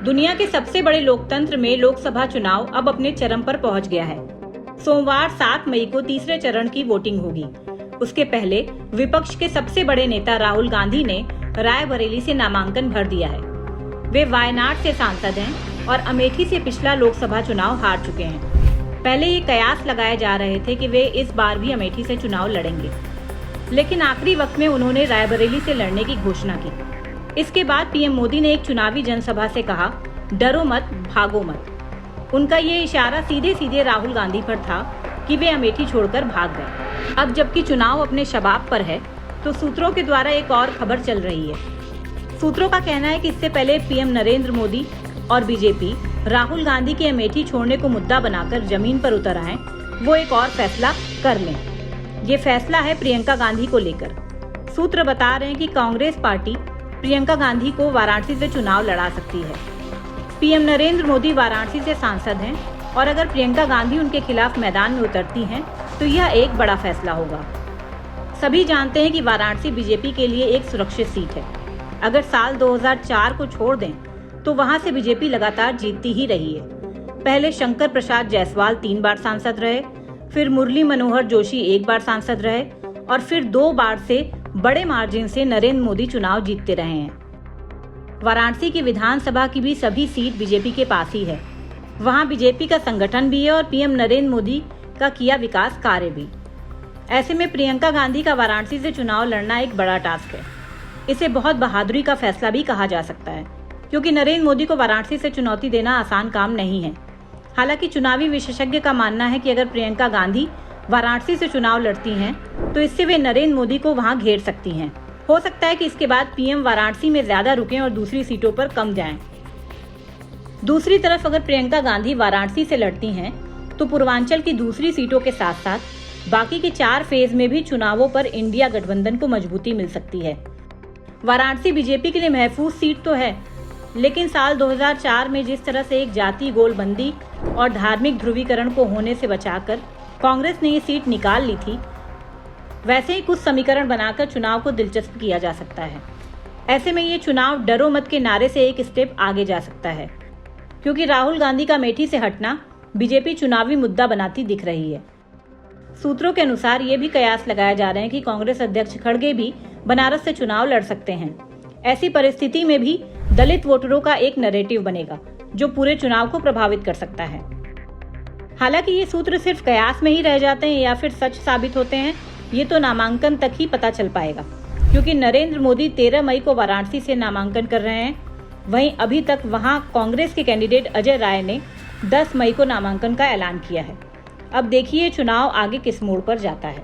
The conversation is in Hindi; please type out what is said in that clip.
दुनिया के सबसे बड़े लोकतंत्र में लोकसभा चुनाव अब अपने चरम पर पहुंच गया है। सोमवार 7 मई को तीसरे चरण की वोटिंग होगी। उसके पहले विपक्ष के सबसे बड़े नेता राहुल गांधी ने रायबरेली से नामांकन भर दिया है। वे वायनाड से सांसद हैं और अमेठी से पिछला लोकसभा चुनाव हार चुके हैं। पहले ये कयास लगाए जा रहे थे कि वे इस बार भी अमेठी से चुनाव लड़ेंगे, लेकिन आखिरी वक्त में उन्होंने रायबरेली से लड़ने की घोषणा की। इसके बाद पीएम मोदी ने एक चुनावी जनसभा से कहा, डरो मत, भागो मत। उनका ये इशारा सीधे सीधे राहुल गांधी पर था कि वे अमेठी छोड़कर भाग गए। अब जबकि चुनाव अपने शबाब पर है, तो सूत्रों के द्वारा एक और खबर चल रही है। सूत्रों का कहना है कि इससे पहले पीएम नरेंद्र मोदी और बीजेपी राहुल गांधी के अमेठी छोड़ने को मुद्दा बनाकर जमीन पर उतर आए, वो एक और फैसला कर लें। ये फैसला है प्रियंका गांधी को लेकर। सूत्र बता रहे हैं कि कांग्रेस पार्टी प्रियंका गांधी को वाराणसी से चुनाव लड़ा सकती है। पीएम नरेंद्र मोदी वाराणसी से सांसद हैं और अगर प्रियंका गांधी उनके खिलाफ मैदान में उतरती हैं, तो यह एक बड़ा फैसला होगा। सभी जानते हैं कि वाराणसी बीजेपी के लिए एक सुरक्षित सीट है। अगर साल 2004 को छोड़ दें तो वहां से बीजेपी लगातार जीतती ही रही है। पहले शंकर प्रसाद जायसवाल 3 बार सांसद रहे, फिर मुरली मनोहर जोशी 1 बार सांसद रहे और फिर 2 बार से बड़े मार्जिन से नरेंद्र मोदी चुनाव जीतते रहे हैं। वाराणसी की विधानसभा की भी सभी सीट बीजेपी के पास ही है। वहां बीजेपी का संगठन भी है और पीएम नरेंद्र मोदी का किया विकास कार्य भी। ऐसे में प्रियंका गांधी का वाराणसी से चुनाव लड़ना एक बड़ा टास्क है। इसे बहुत बहादुरी का फैसला भी कहा जा सकता है, क्योंकि नरेंद्र मोदी को वाराणसी से चुनौती देना आसान काम नहीं है। हालांकि चुनावी विशेषज्ञ का मानना है कि अगर प्रियंका गांधी वाराणसी से चुनाव लड़ती हैं, तो इससे वे नरेंद्र मोदी को वहां घेर सकती हैं। हो सकता है कि इसके बाद पीएम वाराणसी में ज्यादा रुकें और दूसरी सीटों पर कम जाएं। दूसरी तरफ अगर प्रियंका गांधी वाराणसी से लड़ती हैं, तो पूर्वांचल की दूसरी सीटों के साथ साथ बाकी के 4 फेज में भी चुनावों पर इंडिया गठबंधन को मजबूती मिल सकती है। वाराणसी बीजेपी के लिए महफूज सीट तो है, लेकिन साल 2004 में जिस तरह से एक जाति गोलबंदी और धार्मिक ध्रुवीकरण को होने से बचाकर कांग्रेस ने ये सीट निकाल ली थी, वैसे ही कुछ समीकरण बनाकर चुनाव को दिलचस्प किया जा सकता है। ऐसे में ये चुनाव डरो मत के नारे से एक स्टेप आगे जा सकता है, क्योंकि राहुल गांधी का अमेठी से हटना बीजेपी चुनावी मुद्दा बनाती दिख रही है। सूत्रों के अनुसार ये भी कयास लगाए जा रहे हैं कि कांग्रेस अध्यक्ष खड़गे भी बनारस से चुनाव लड़ सकते हैं। ऐसी परिस्थिति में भी दलित वोटरों का एक नैरेटिव बनेगा, जो पूरे चुनाव को प्रभावित कर सकता है। हालांकि ये सूत्र सिर्फ कयास में ही रह जाते हैं या फिर सच साबित होते हैं, ये तो नामांकन तक ही पता चल पाएगा, क्योंकि नरेंद्र मोदी 13 मई को वाराणसी से नामांकन कर रहे हैं। वहीं अभी तक वहां कांग्रेस के कैंडिडेट अजय राय ने 10 मई को नामांकन का ऐलान किया है। अब देखिए चुनाव आगे किस मोड़ पर जाता है।